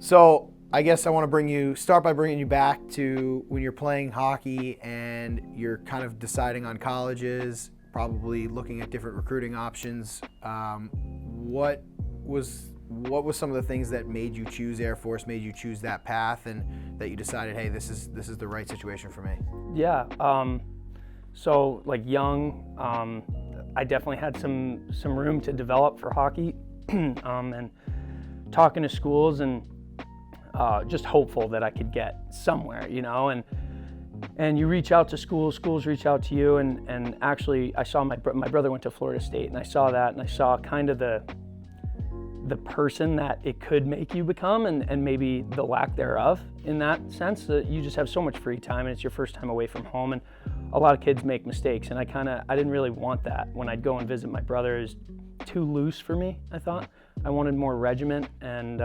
So I guess I want to start by bringing you back to when you're playing hockey and you're kind of deciding on colleges, probably looking at different recruiting options. What was some of the things that made you choose Air Force, made you choose that path, and that you decided, hey, this is the right situation for me? Yeah. So like young, I definitely had some room to develop for hockey, and talking to schools and just hopeful that I could get somewhere, and you reach out to schools reach out to you, and actually I saw my brother went to Florida State, and I saw that, and I saw kind of the person that it could make you become, and maybe the lack thereof in that sense, that you just have so much free time and it's your first time away from home, and a lot of kids make mistakes, and I didn't really want that. When I'd go and visit my brother, it was too loose for me. I thought I wanted more regiment, and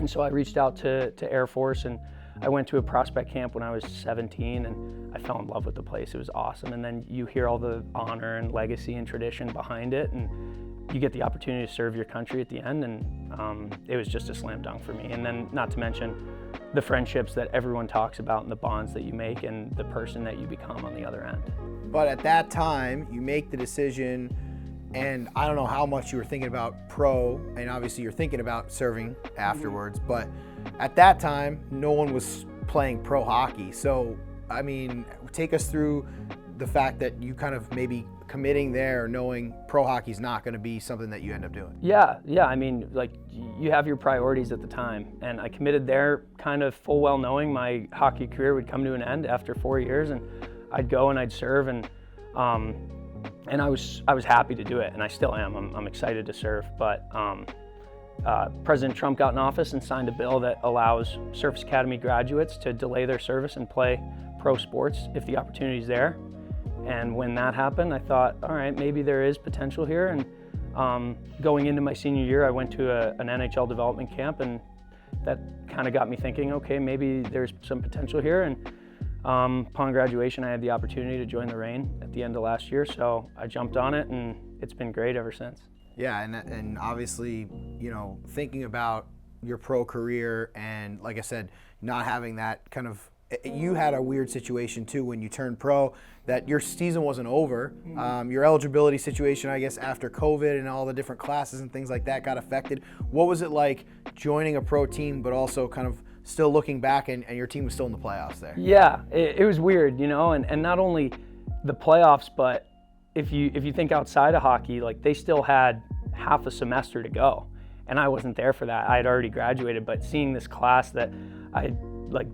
so I reached out to Air Force, and I went to a prospect camp when I was 17, and I fell in love with the place. It was awesome, and then you hear all the honor and legacy and tradition behind it, and you get the opportunity to serve your country at the end, and it was just a slam dunk for me. And then, not to mention the friendships that everyone talks about and the bonds that you make and the person that you become on the other end. But at that time, you make the decision, and I don't know how much you were thinking about pro, and obviously you're thinking about serving afterwards, but at that time, no one was playing pro hockey. So, I mean, take us through the fact that you kind of maybe committing there, knowing pro hockey's not going to be something that you end up doing. Yeah. I mean, like, you have your priorities at the time, and I committed there kind of full well knowing my hockey career would come to an end after 4 years, and I'd go and I'd serve, and I was happy to do it, and I still am. I'm excited to serve, but President Trump got in office and signed a bill that allows Service Academy graduates to delay their service and play pro sports if the opportunity's there. And when that happened, I thought, all right, maybe there is potential here. And going into my senior year, I went to an NHL development camp, and that kind of got me thinking, okay, maybe there's some potential here. And upon graduation, I had the opportunity to join the Reign at the end of last year, so I jumped on it, and it's been great ever since. Yeah, and obviously, thinking about your pro career, and like I said, not having that kind of, you had a weird situation too when you turned pro, that your season wasn't over. Your eligibility situation, I guess, after COVID and all the different classes and things like that got affected. What was it like joining a pro team, but also kind of still looking back and your team was still in the playoffs there? Yeah, it was weird, and not only the playoffs, but if you think outside of hockey, like, they still had half a semester to go, and I wasn't there for that. I had already graduated, but seeing this class that I had, like,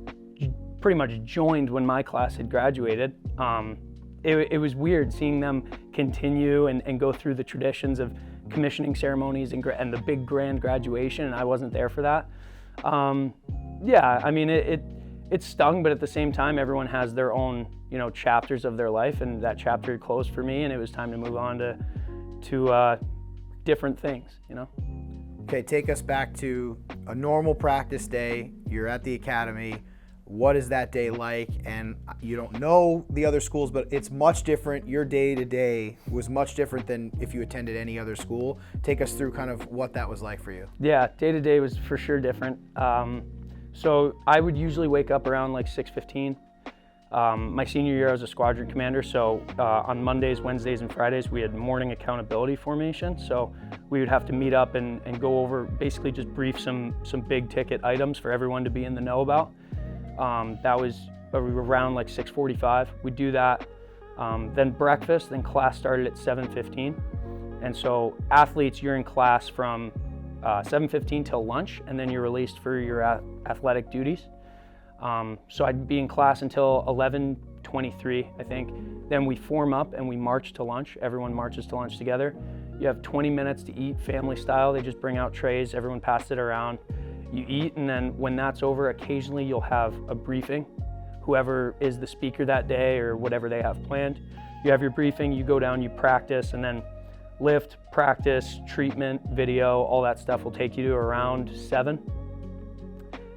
pretty much joined when my class had graduated, it was weird seeing them continue and go through the traditions of commissioning ceremonies and the big grand graduation, and I wasn't there for that. Yeah, I mean, it stung, but at the same time, everyone has their own, chapters of their life, and that chapter had closed for me, and it was time to move on to different things, Okay, take us back to a normal practice day. You're at the academy. What is that day like? And you don't know the other schools, but it's much different. Your day-to-day was much different than if you attended any other school. Take us through kind of what that was like for you. Yeah, day-to-day was for sure different. So I would usually wake up around like 6:15. My senior year, I was a squadron commander, so on Mondays, Wednesdays, and Fridays, we had morning accountability formation. So we would have to meet up and go over, basically just brief some big ticket items for everyone to be in the know about. That was around like 6:45. We'd do that. Then breakfast, then class started at 7:15. And so athletes, you're in class from 7:15 till lunch, and then you're released for your athletic duties. So I'd be in class until 11:23, I think. Then we form up and we march to lunch. Everyone marches to lunch together. You have 20 minutes to eat, family style. They just bring out trays, everyone passes it around. You eat, and then when that's over, occasionally you'll have a briefing. Whoever is the speaker that day or whatever they have planned. You have your briefing, you go down, you practice, and then lift, practice, treatment, video, all that stuff will take you to around 7.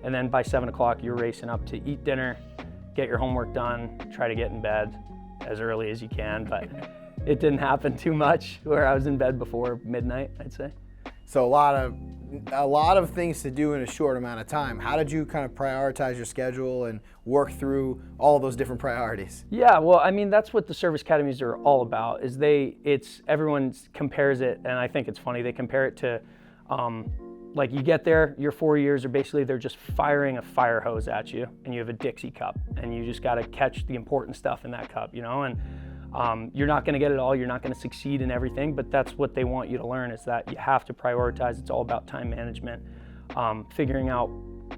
And then by 7 o'clock, you're racing up to eat dinner, get your homework done, try to get in bed as early as you can, but it didn't happen too much where I was in bed before midnight, I'd say. So a lot of things to do in a short amount of time. How did you kind of prioritize your schedule and work through all those different priorities? Yeah, well, I mean, that's what the service academies are all about. Everyone compares it, and I think it's funny. They compare it to, like, you get there, your 4 years are basically they're just firing a fire hose at you, and you have a Dixie cup, and you just got to catch the important stuff in that cup, and you're not going to get it all. You're not going to succeed in everything, but that's what they want you to learn, is that you have to prioritize. It's all about time management, figuring out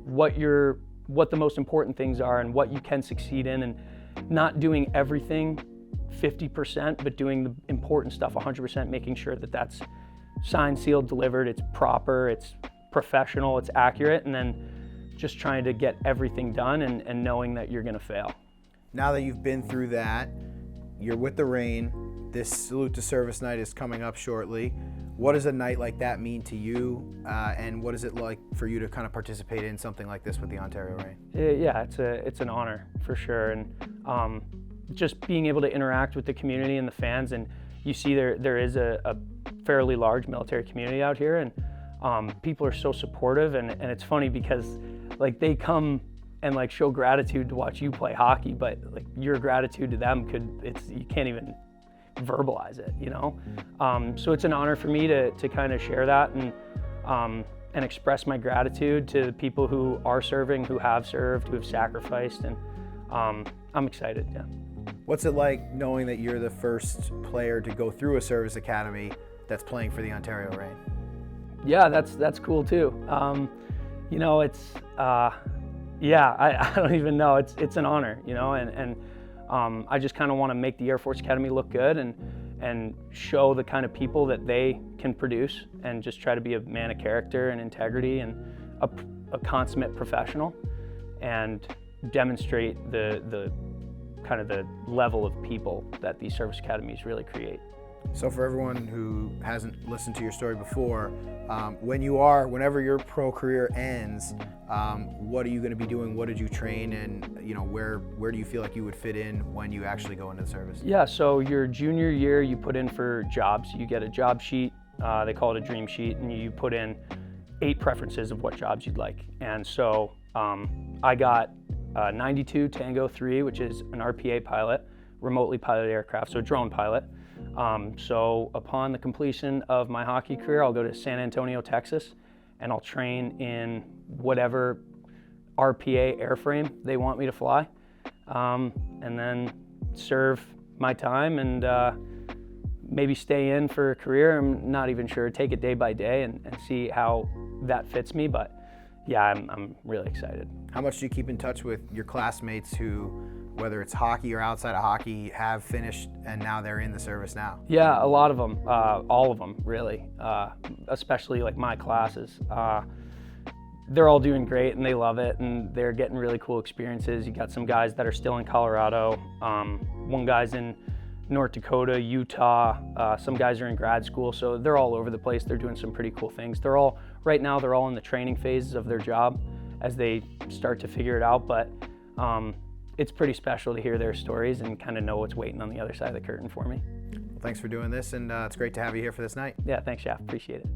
what the most important things are and what you can succeed in, and not doing everything 50%, but doing the important stuff 100%, making sure that that's signed, sealed, delivered, it's proper, it's professional, it's accurate, and then just trying to get everything done and knowing that you're going to fail. Now that you've been through that, you're with the Reign. This Salute to Service night is coming up shortly. What does a night like that mean to you, and what is it like for you to kind of participate in something like this with the Ontario Reign? Yeah, it's an honor for sure, and just being able to interact with the community and the fans, and you see there is a fairly large military community out here, and people are so supportive, and it's funny because like they come and like show gratitude to watch you play hockey, but like your gratitude to them you can't even verbalize it, So it's an honor for me to kind of share that and express my gratitude to the people who are serving, who have served, who have sacrificed, and I'm excited. Yeah. What's it like knowing that you're the first player to go through a service academy that's playing for the Ontario Reign? Yeah, that's cool too. It's I don't even know. It's an honor, and I just kind of want to make the Air Force Academy look good and show the kind of people that they can produce, and just try to be a man of character and integrity and a consummate professional, and demonstrate the kind of the level of people that these service academies really create. So for everyone who hasn't listened to your story before, whenever your pro career ends, what are you going to be doing? What did you train, and where do you feel like you would fit in when you actually go into the service? Yeah, so your junior year, you put in for jobs. You get a job sheet. They call it a dream sheet, and you put in 8 preferences of what jobs you'd like. And so I got 92 Tango 3, which is an RPA pilot, remotely piloted aircraft, so drone pilot. So upon the completion of my hockey career, I'll go to San Antonio, Texas, and I'll train in whatever RPA airframe they want me to fly, and then serve my time and maybe stay in for a career. I'm not even sure. Take it day by day and see how that fits me. But yeah, I'm really excited. How much do you keep in touch with your classmates who, whether it's hockey or outside of hockey, have finished and now they're in the service now? Yeah, a lot of them, all of them really, especially like my classes. They're all doing great and they love it and they're getting really cool experiences. You got some guys that are still in Colorado, one guy's in North Dakota, Utah, some guys are in grad school, so they're all over the place. They're doing some pretty cool things. Right now they're all in the training phases of their job as they start to figure it out, but it's pretty special to hear their stories and kind of know what's waiting on the other side of the curtain for me. Well, thanks for doing this, and it's great to have you here for this night. Yeah, thanks, Jeff. Appreciate it.